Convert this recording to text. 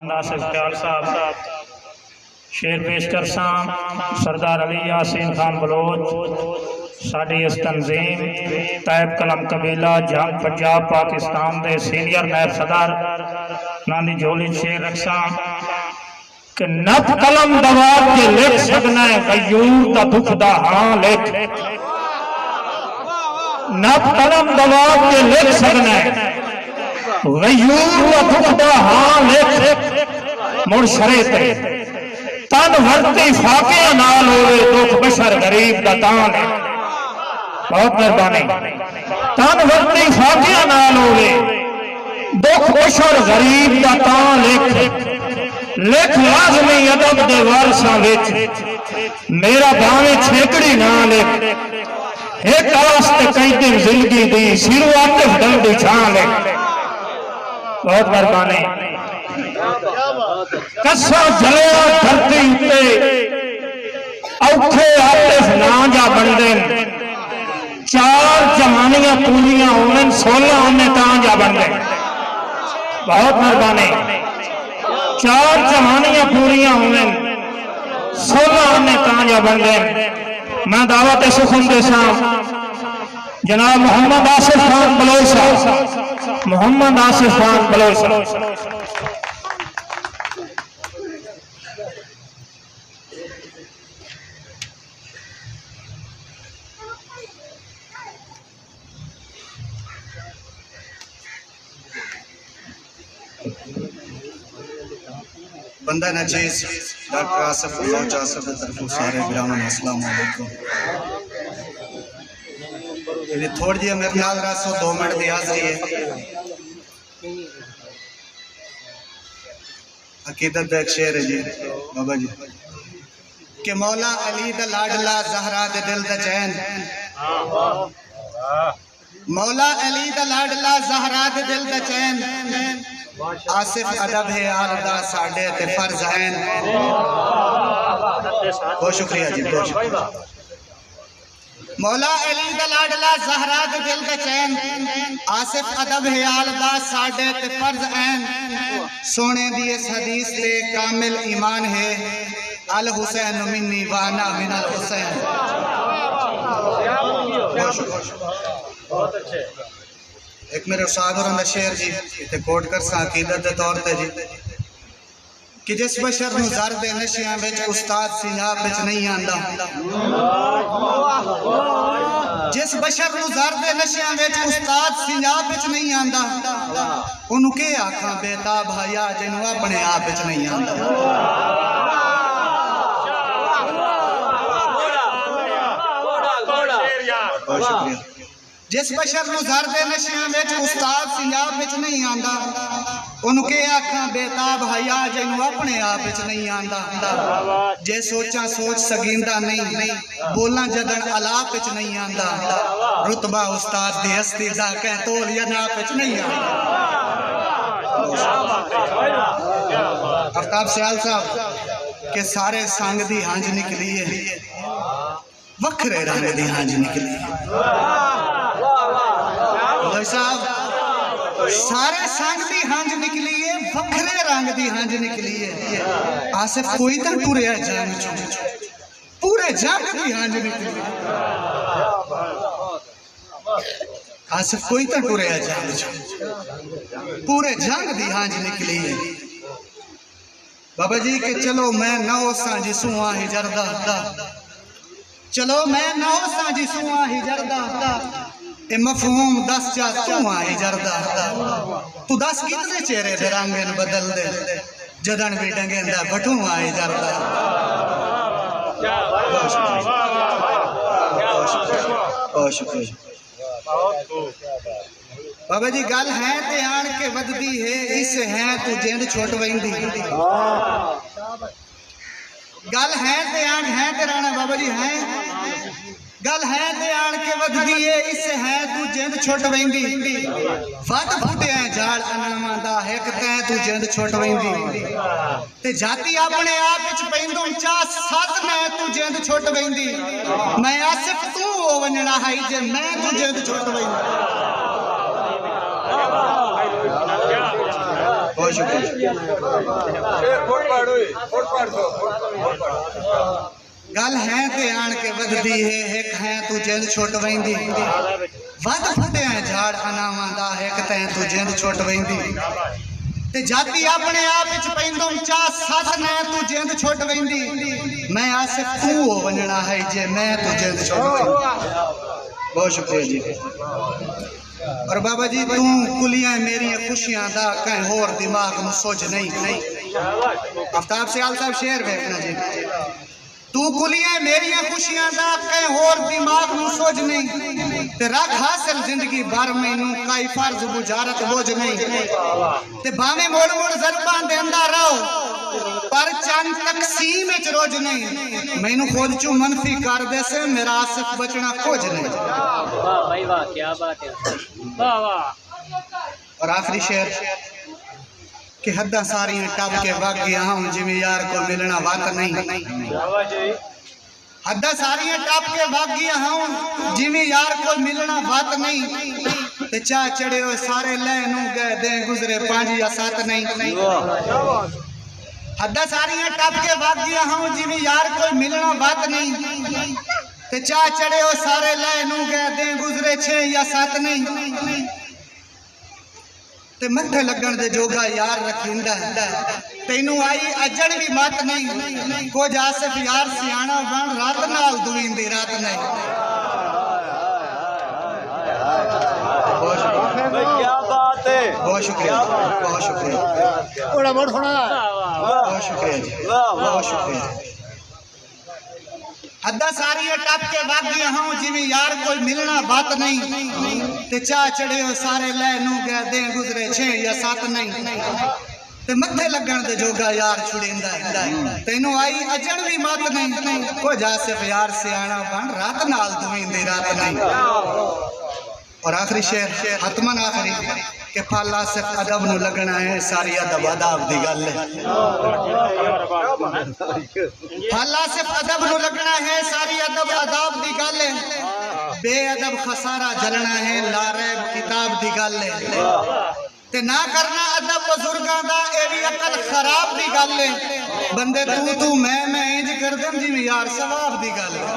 ناصر خیال صاحب شیر پیش کرساں سردار علی یاسین خان بلوچ ساڈی اس تنظیم طیب قلم قبیلہ جنگ پنجاب پاکستان دے سینئر نائب صدر ناندی جھولی شیر رکھساں کہ نت قلم دوات کے لکھ سکنا ہے غیور دا دکھ دا ہاں لکھ نت قلم دوات کے لکھ سکنا ہے غیور دا دکھ دا ہاں لکھ مڑ شریط تن ورتی فاقیہ نال ہوئے دکھ بشر غریب دا تان ہے بہت مہربانی تن ورتی فاقیہ نال ہوئے دکھ بشر غریب دا تان لکھ لازمی ادب دے وارثاں وچ میرا باویں چھیکڑی نہ لکھ ایک واسطے کئی دن زندگی دی سیرو عاطف دل دی چھان لکھ بہت مہربانی کسا جلیا دھرتی تے اوکھے عاطف نہ جا بندے چار جوانیاں پوریاں ہوئیں 16 ہونے تاں جا بندے بہت مہربانی چار جوانیاں پوریاں ہوئیں 16 ہونے تاں جا بندے میں دعوت سخن دے ساں جناب محمد آصف خان بلوچ صاحب محمد آصف خان بلوچ صاحب بندہ نچیز ڈاکٹر آصف بلوچ آصف طرف سارے برامن السلام علیکم یعنی تھوڑ دیا میرے خیال رہا 2 منٹ دی حاضری ہے عقیدت دا ایک شعر ہے جی بابا جی کہ مولا علی دا لاڈلا زہرا دے دل دا چین مولا علی دا لاڈلا زہرا دے دل دا چین آصف ادب ہے آلدہ ساڑھے تے فرض ہیں بہت شکریہ جی بہت شکریہ مولا علی دا لاڈلا زہرا دے دل دا چین آصف ادب ہے آلدہ ساڑھے تے فرض ہیں سونے دی اس حدیث تے کامل ایمان ہے الحسین منی وانا من الحسین بہت شکریہ بہت اچھے ایک میرے استاد اور اندر شعر جی تے کوٹ کر سا عقیدت دے طور تے جی کہ جس بشر نو زر دے نشیاں وچ استاد سنجاب وچ نہیں آندا جس بشر نو زر دے نشیاں وچ استاد سنجاب وچ نہیں آندا اونوں کے آکھاں بےتاب حیا جنوں اپنے آپ وچ نہیں آندا بہت شکریہ جس بشر نو زر دے نشیاں وچ استاد سنجاب وچ نہیں آندا انہوں کے آکھاں بےتاب حیا جنوں اپنے آپ وچ نہیں آندا جے سوچاں سوچ سگیندا نہیں بولاں جدن الاپ وچ نہیں آندا رتبہ استاد دی ہستی دا کہہ تول یا ناپ وچ نہیں آندا آفتاب سیال صاحب کہ سارے سانگ دی ہانج نکلی ہے وکھرے رنگ دی ہانج نکلی صاحب سارے سانگ دی ہانج نکلی ہے وکھرے رنگ دی ہانج نکلی ہے آصف کوئی تر پورے جنگ چوں پورے جنگ دی ہانج نکلی ہے آصف کوئی تر پورے جنگ چوں پورے جنگ دی ہانج نکلی ہے بابا جی کہ چلو میں نو ساں جسوں آہی جردہ چلو میں نو ساں جسوں آہی جردہ اے مفہوم 10 چا تو آئی جردہ تو 10 کتنے چہرے دے رنگن بدل دے جدن بھی ڈنگیں دا بٹوں آئی جردہ بہت شکریہ بابا جی گل ہے تے آن کے وددی ہے اس ہیں تو جیند چھوٹ ویندی گل ہے تے آن ہے تے رانا بابا جی ہیں گل ہے تے آن کے وددی ہے اس ہے تو جیند چھوٹ ویندی وات پھٹے ہیں جھاڑ اناماں دا ایک تے تو جیند چھوٹ ویندی تے جاتی اپنے آپ وچ پیندوں چا سات میں تو جیند چھوٹ ویندی میں آصف تو ونجنا ہے جے میں تو جیند چھوٹ ویندی بہت شکریہ گل ہے تے آن کے ودی ہے ایک ہے تو جند چھوٹ ویندی ود پھٹے ہیں جھاڑ اناواں دا ایک تے تو جند چھوٹ ویندی تے جاتی اپنے آپ وچ پیندم چا سچ نے تو جند چھوٹ ویندی میں آصف تو ونجنا ہے جے میں تو جند چھوٹ ویندی بہت شکریہ جی اور بابا جی تو کلیاں میری خوشیاں دا کہیں اور دماغ میں سوچ نہیں آفتاب سیال صاحب شعر بیٹھنا جی تو کلیاں میری خوشیاں دا کہیں اور دماغ میں سوچ نہیں تے رکھ حاصل زندگی بھر میں نوں کئی فرض بجارت بوجھ نہیں تے باویں موڑ موڑ ضرباں دیندہ رہو پر چند تقسیم وچ روج نہیں مینوں خود چوں منفی کر دے سے میرا آصف بچنا کچھ نہیں واہ بھائی واہ کیا بات ہے واہ واہ اور آخری شعر کہ حداں ساریاں ٹپ کے وگ گیا ہوں جی میں یار کو ملنا وقت نہیں حداں ساریاں ٹپ کے وگ گیا ہوں جی میں یار کو ملنا وقت نہیں تے چاہ چڑے ہوئے سارے لینوں گئے دیں گزرے 5 یا 7 نہیں حداں ساریاں ٹپ کے وگ گیا ہوں جی میں یار کو ملنا وقت نہیں تے چاہ چڑے ہوئے سارے لینوں گئے دیں گزرے 6 یا 7 نہیں تے متھے لگن دے جوگا یار رکھیندا تینوں آئی اجڑ بھی مت نہیں کچھ آصف یار سیانا بن رات نال دویندی رات نہیں کیا بات ہے بہت شکریہ بہت شکریہ بڑا بڑا سنا بہت شکریہ جی بہت شکریہ حداں ساری ٹپ کے وگ گیا ہوں جی میں یار کوئی ملنا بات نہیں تے چاہ چڑے ہو سارے لے نو گئے دیں گزرے 6 یا 7 نہیں تے متھے لگن دے جوگا یار چھڑیندا تینوں آئی اجڑ بھی مت نہیں کو جا صرف یار سیانا بن رات نال دویندی رات نہیں اور آخری شعر حتمن آخری کہ پھل آصف ادب نو لگنا ہے ساری ادب آداب دی گل ہے پھل آصف ادب نو لگنا ہے ساری ادب آداب دی گل ہے بے ادب خسارہ جلنا ہے لا ریب کتاب دی گل ہے تے نہ کرنا ادب بزرگاں دا اے وی عقل خراب دی گل ہے بندے تو میں انج کر دم جی یار ثواب دی گل ہے